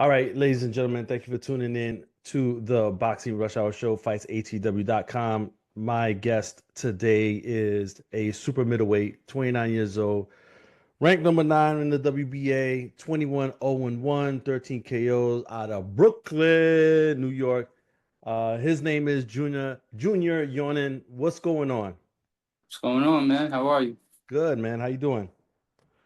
All right, ladies and gentlemen, thank you for tuning in to the Boxing Rush Hour Show, fightsatw.com. My guest today is a super middleweight, 29 years old, ranked number 9 in the WBA, 21-0-1, 13 KOs out of Brooklyn, New York. His name is Junior Younan. What's going on? What's going on, man? How are you? Good, man. How you doing?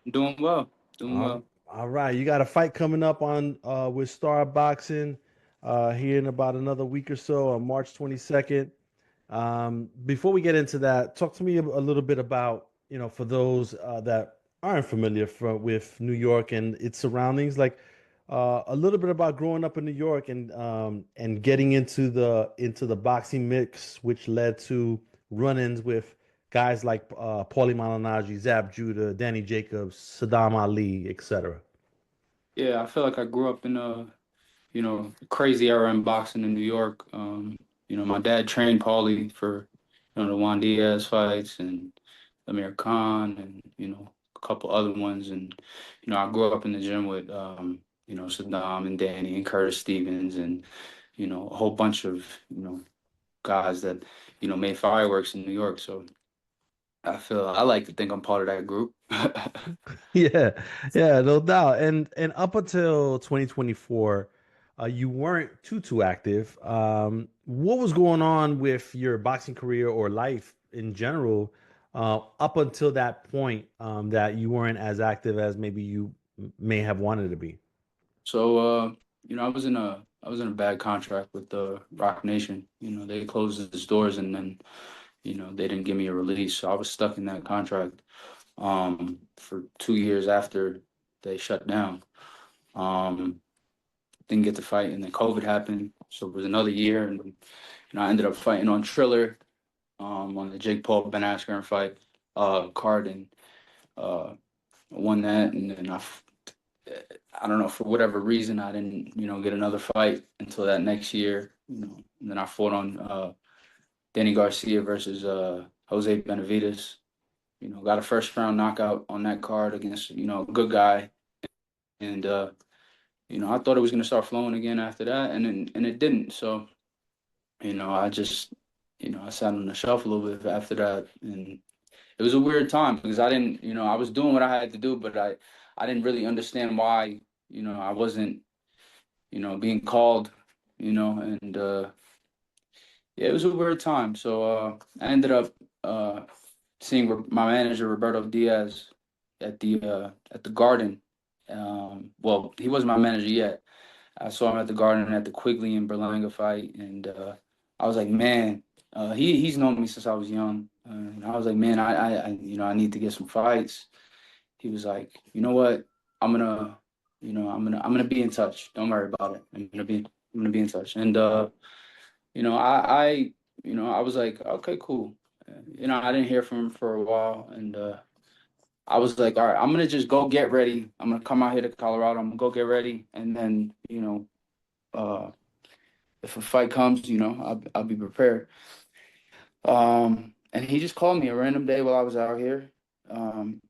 I'm doing well. Doing All, well. all right, you got a fight coming up on with Star Boxing here in about another week or so on March 22nd. Before we get into that, talk to me a little bit about, for those that aren't familiar with New York and its surroundings, like a little bit about growing up in New York and getting into the boxing mix, which led to run-ins with guys like Paulie Malignaggi, Zab Judah, Danny Jacobs, Saddam Ali, etc. Yeah, I feel like I grew up in a, crazy era in boxing in New York. My dad trained Paulie for, the Juan Diaz fights and Amir Khan and, a couple other ones. And, I grew up in the gym with, Saddam and Danny and Curtis Stevens and, a whole bunch of, guys that, made fireworks in New York. So I like to think I'm part of that group. Yeah, yeah, no doubt. And up until 2024, you weren't too active. What was going on with your boxing career or life in general up until that point that you weren't as active as maybe you may have wanted to be? So, I was in a bad contract with the Roc Nation. They closed the doors and then, they didn't give me a release. So I was stuck in that contract for 2 years after they shut down. Um, didn't get to fight, and then COVID happened. So it was another year, and I ended up fighting on Triller on the Jake Paul Ben Askren fight card, and uh, won that, and then I don't know, for whatever reason, I didn't, get another fight until that next year, and then I fought on Danny Garcia versus Jose Benavides. Got a first round knockout on that card against, a good guy. And I thought it was gonna start flowing again after that, and it didn't. So, I just, I sat on the shelf a little bit after that, and it was a weird time because I didn't, I was doing what I had to do, but I didn't really understand why, I wasn't, being called, and yeah, it was a weird time. So I ended up seeing my manager Roberto Diaz at the Garden. Well, he wasn't my manager yet. I saw him at the Garden at the Quigley and Berlanga fight, and I was like, man, he's known me since I was young. And I was like, man, I need to get some fights. He was like, you know what, I'm gonna, I'm gonna be in touch. Don't worry about it. I'm gonna be in touch. And I was like, okay, cool. I didn't hear from him for a while, and I was like, all right, I'm gonna just go get ready. I'm gonna come out here to Colorado. I'm gonna go get ready, and then uh, if a fight comes, I'll be prepared. And he just called me a random day while I was out here, and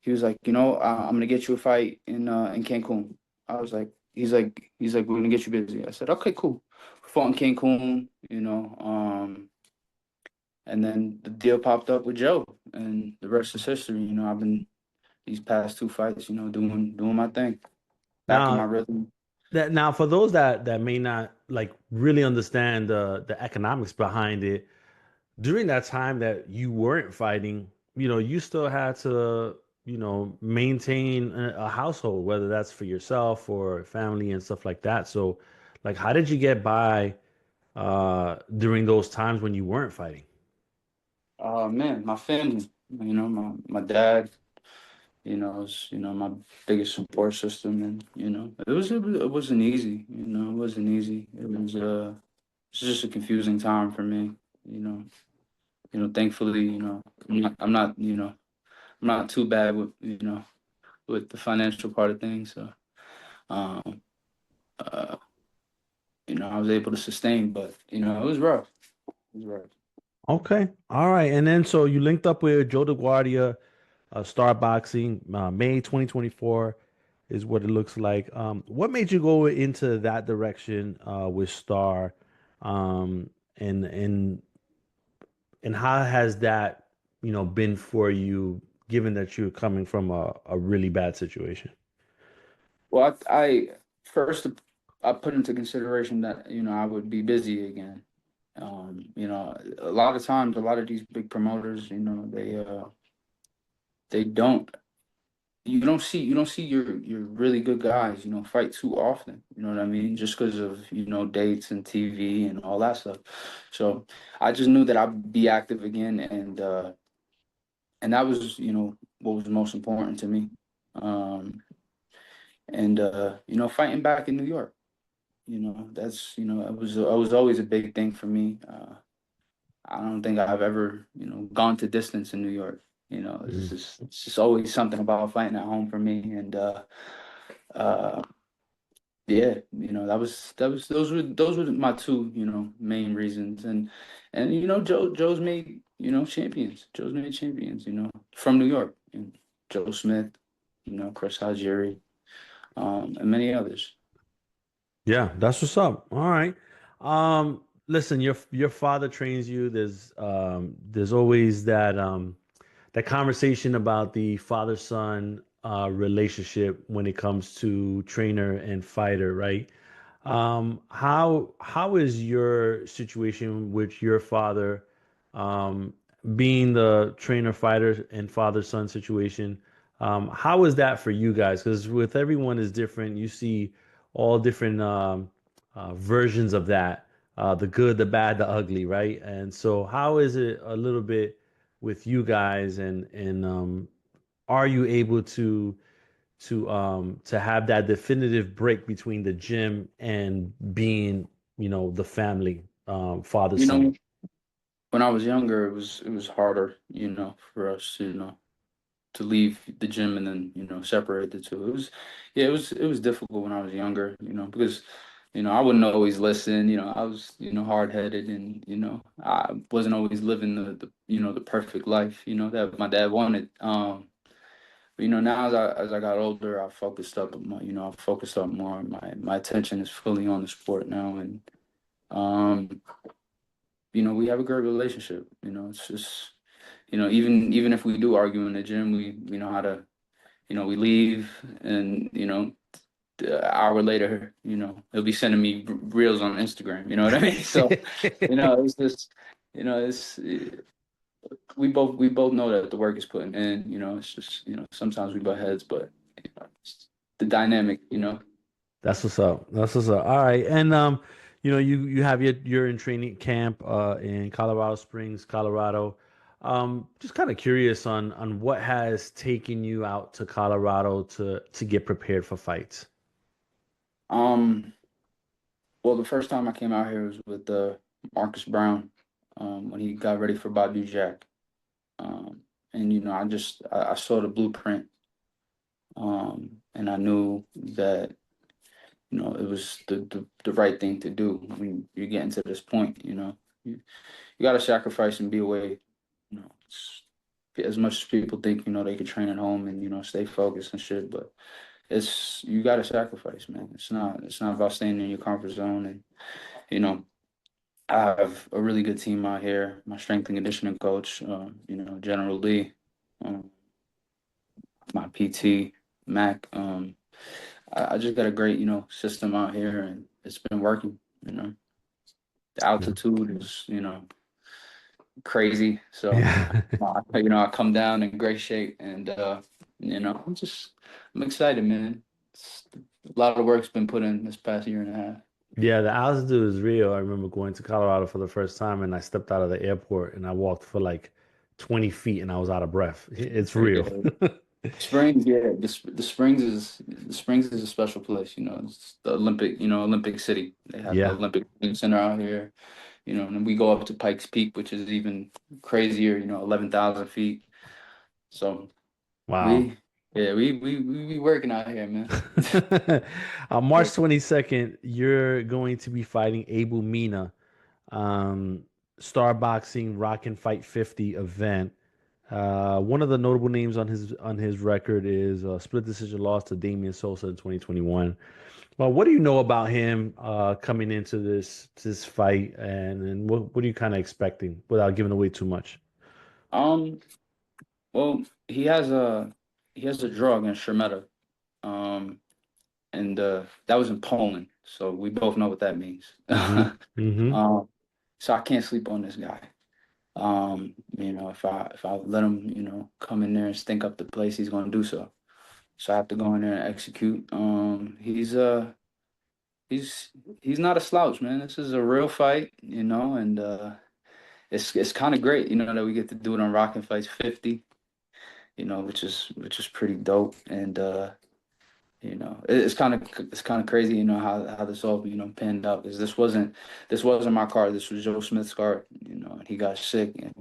he was like, I'm gonna get you a fight in Cancun. I was like, he's like, we're gonna get you busy. I said, okay, cool. Fought in Cancun, and then the deal popped up with Joe, and the rest is history. I've been these past two fights, doing my thing, back in my Now, rhythm. now for those that may not like really understand the economics behind it, during that time that you weren't fighting, you still had to, maintain a household, whether that's for yourself or family and stuff like that. So, like, how did you get by during those times when you weren't fighting? Man, my family, my dad, is my biggest support system, and it wasn't easy, it wasn't easy. It's just a confusing time for me, you know. Thankfully, I'm not too bad with with the financial part of things. So, um, uh, I was able to sustain, but it was rough. It was rough. Okay, all right. And then so you linked up with Joe Deguardia, Star Boxing, May 2024. is what it looks like. What made you go into that direction with Star, um, and and and how has that been for you, given that you're coming from a really bad situation? Well, I first I put into consideration that I would be busy again. A lot of times, a lot of these big promoters, they don't you don't see your really good guys, fight too often. You know what I mean? Just because of dates and TV and all that stuff. So I just knew that I'd be active again, and that was what was most important to me. Um, and fighting back in New York. That's it was always a big thing for me. I don't think I've ever gone to distance in New York. It's just always something about fighting at home for me, and uh, yeah, those were my two main reasons, and Joe's made champions. Joe's made champions. From New York, and Joe Smith, Chris Algieri, and many others. Yeah, that's what's up. All right. Listen, your father trains you. There's always that conversation about the father-son relationship when it comes to trainer and fighter, right? How is your situation with your father, um, being the trainer, fighter, and father-son situation? How is that for you guys? Because with everyone is different. You see all different versions of that, the good, the bad, the ugly, right? And so, how is it a little bit with you guys, and are you able to have that definitive break between the gym and being, the family, father You son? know, when I was younger, it was harder, for us, to leave the gym and then separate the two. Yeah, it was difficult when I was younger, because I wouldn't always listen. I was hard headed, and I wasn't always living the perfect life that my dad wanted. But now as I got older, I focused up more. I focused up more. My attention is fully on the sport now, and um, we have a great relationship. It's just even if we do argue in the gym, we know how to we leave, and an hour later, he'll be sending me reels on Instagram. You know what I mean? So, it's just, it's we both know that the work is putting in. It's just sometimes we butt heads, but it's the dynamic. That's what's up. That's what's up. All right. And you have you're in training camp in Colorado Springs, Colorado. Just kind of curious on what has taken you out to Colorado to get prepared for fights. Um. Well, the first time I came out here was with Marcus Brown, when he got ready for Bobby Jack. And I saw the blueprint, and I knew that it was the right thing to do when you're getting to this point. You got to sacrifice and be away. As much as people think they can train at home and stay focused and shit, but you got to sacrifice, man. It's not about staying in your comfort zone. And you know I have a really good team out here. My strength and conditioning coach, General Lee, um, my PT, Mac. I just got a great, system out here, and it's been working. The altitude is, crazy. So, Yeah. I come down in great shape, and I'm excited, man. A lot of work's been put in this past year and a half. Yeah, the altitude is real. I remember going to Colorado for the first time and I stepped out of the airport and I walked for like 20 feet and I was out of breath. It's real. Yeah. Springs, yeah, the Springs is a special place. It's the Olympic City. They have the Yeah. Olympic Center out here. And then we go up to Pikes Peak, which is even crazier. 11,000 feet. So Wow. we, yeah, we be working out here, man. On March 22nd, you're going to be fighting Abel Mina, um, Star Boxing Rock and Fight 50 event. One of the notable names on his record is a split decision loss to Damian Sosa in 2021. Well, what do you know about him coming into this fight, and what are you kind of expecting without giving away too much? Um, well, he has a draw against Shermeta. Um, and that was in Poland, so we both know what that means. Hmm. Hmm. Um, so I can't sleep on this guy. If I let him, come in there and stink up the place, he's going to do so. So I have to go in there and execute. He's he's not a slouch, man. This is a real fight, and it's kind of great, that we get to do it on Rockin' Fights 50, which is pretty dope. And it's kind of crazy, how this all panned out because this wasn't my card. This was Joe Smith's card, and he got sick, and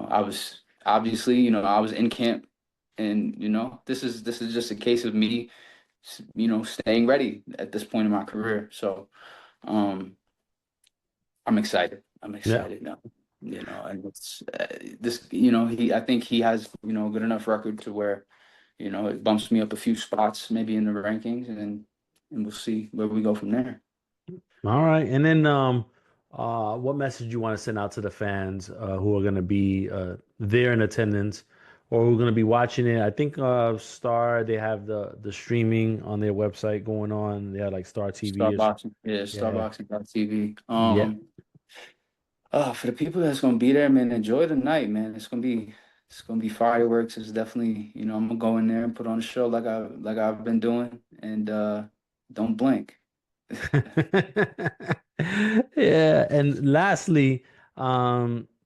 I was obviously, I was in camp, and this is just a case of me, staying ready at this point in my career. So um, I'm excited. I'm Yeah. excited now. And it's this, I think he has, a good enough record to where, it bumps me up a few spots, maybe in the rankings, and we'll see where we go from there. All right. And then what message you want to send out to the fans who are going to be there in attendance or who are going to be watching it? I think Star they have the streaming on their website going on. They have like Star TV or Starboxing, yeah, yeah. starboxing.tv. Yeah. For the people that's gonna be there, man, enjoy the night, man. It's gonna be fireworks. It's definitely, I'm gonna go in there and put on a show like I've been doing, and don't blink. Yeah, and lastly,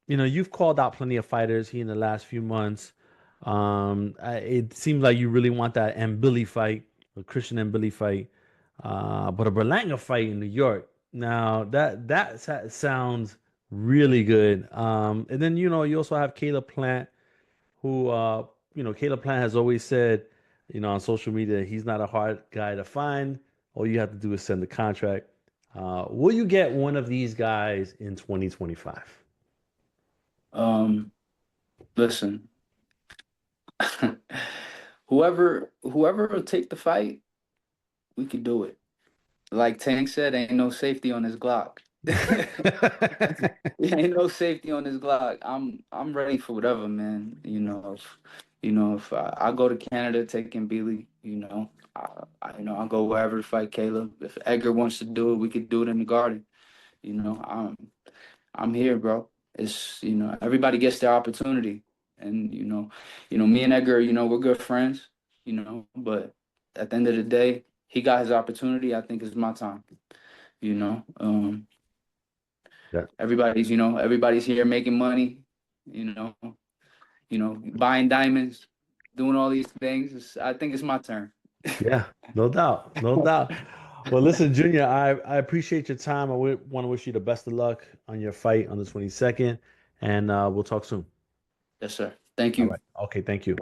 you've called out plenty of fighters here in the last few months. It seems like you really want that and Billy fight, a Christian and Billy fight, but a Berlanga fight in New York. Now that sounds really good. And then you also have Caleb Plant, who Caleb Plant has always said, on social media, he's not a hard guy to find. All you have to do is send the contract. Will you get one of these guys in 2025? Um, Listen, whoever will take the fight, we can do it. Like Tank said, ain't no safety on this Glock. Ain't no safety on this Glock. I'm ready for whatever, man. If I go to Canada taking Beely, I'll go wherever to fight Caleb. If Edgar wants to do it, we could do it in the Garden. You know, I'm I'm here, bro. It's everybody gets their opportunity, and me and Edgar, we're good friends, but at the end of the day, he got his opportunity. I think it's my time. You know, um, Yeah, everybody's here making money. You know, buying diamonds, doing all these things. I think it's my turn. yeah, no doubt, no doubt. Well, listen, Junior, I appreciate your time. I want to wish you the best of luck on your fight on the 22nd, and we'll talk soon. Yes, sir. Thank All you. right. Okay, thank you.